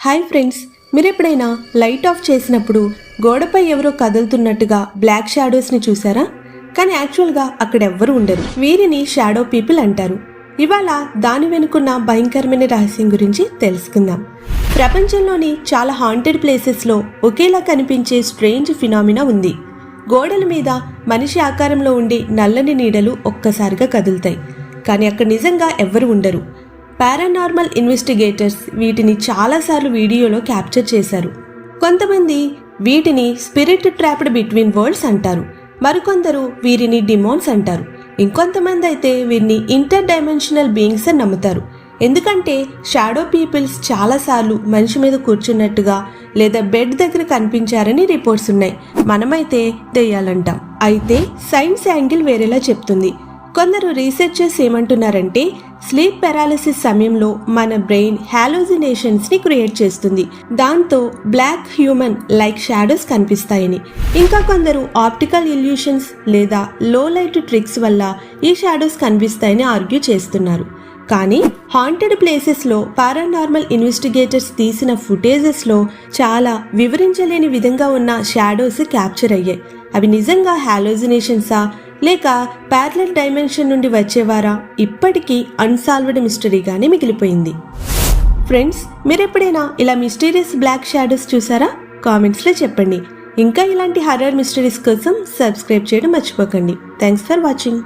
Hi friends, మీరు ఎప్పుడైనా light of చేసినప్పుడు గోడపై ఎవరో కదులుతున్నట్టుగా బ్లాక్ షాడోస్ని చూసారా? కానీ యాక్చువల్గా అక్కడ ఎవ్వరూ ఉండరు. వీరిని షాడో పీపుల్ అంటారు. ఇవాళ దాని వెనుకున్న భయంకరమైన రహస్యం గురించి తెలుసుకుందాం. ప్రపంచంలోని చాలా హాంటెడ్ ప్లేసెస్లో ఒకేలా కనిపించే స్ట్రేంజ్ ఫినామినా ఉంది. గోడల మీద మనిషి ఆకారంలో ఉండే నల్లని నీడలు ఒక్కసారిగా కదులుతాయి, కానీ అక్కడ నిజంగా ఎవ్వరు ఉండరు. పారానార్మల్ ఇన్వెస్టిగేటర్స్ వీటిని చాలాసార్లు వీడియోలో క్యాప్చర్ చేశారు. కొంతమంది వీటిని స్పిరిట్ ట్రాప్డ్ బిట్వీన్ వరల్డ్స్ అంటారు, మరికొందరు వీరిని డిమోన్స్ అంటారు, ఇంకొంతమంది అయితే వీరిని ఇంటర్ డైమెన్షనల్ బీయింగ్స్ అని నమ్ముతారు. ఎందుకంటే షాడో పీపుల్స్ చాలాసార్లు మనిషి మీద కూర్చున్నట్టుగా లేదా బెడ్ దగ్గర కనిపించారని రిపోర్ట్స్ ఉన్నాయి. మనమైతే దెయ్యాలంటాం. అయితే సైన్స్ యాంగిల్ వేరేలా చెప్తుంది. కొందరు రీసెర్చర్స్ ఏమంటున్నారంటే స్లీప్ పారాలిసిస్ సమయంలో మన బ్రెయిన్ హాలోజినేషన్స్ని క్రియేట్ చేస్తుంది, దాంతో బ్లాక్ హ్యూమన్ లైక్ షాడోస్ కనిపిస్తాయని. ఇంకా కొందరు ఆప్టికల్ ఇల్యూషన్స్ లేదా లో లైట్ ట్రిక్స్ వల్ల ఈ షాడోస్ కనిపిస్తాయని ఆర్గ్యూ చేస్తున్నారు. కానీ హాంటెడ్ ప్లేసెస్లో పారానార్మల్ ఇన్వెస్టిగేటర్స్ తీసిన ఫుటేజెస్లో చాలా వివరించలేని విధంగా ఉన్న షాడోస్ క్యాప్చర్ అయ్యాయి. అవి నిజంగా హాలోజినేషన్సా లేక ప్యారలల్ డైమెన్షన్ నుండి వచ్చేవారా ఇప్పటికీ అన్సాల్వ్డ్ మిస్టరీగానే మిగిలిపోయింది. ఫ్రెండ్స్, మీరెప్పుడైనా ఇలా మిస్టీరియస్ బ్లాక్ షాడోస్ చూసారా? కామెంట్స్లో చెప్పండి. ఇంకా ఇలాంటి హర్రర్ మిస్టరీస్ కోసం సబ్స్క్రైబ్ చేయడం మర్చిపోకండి. Thanks for watching.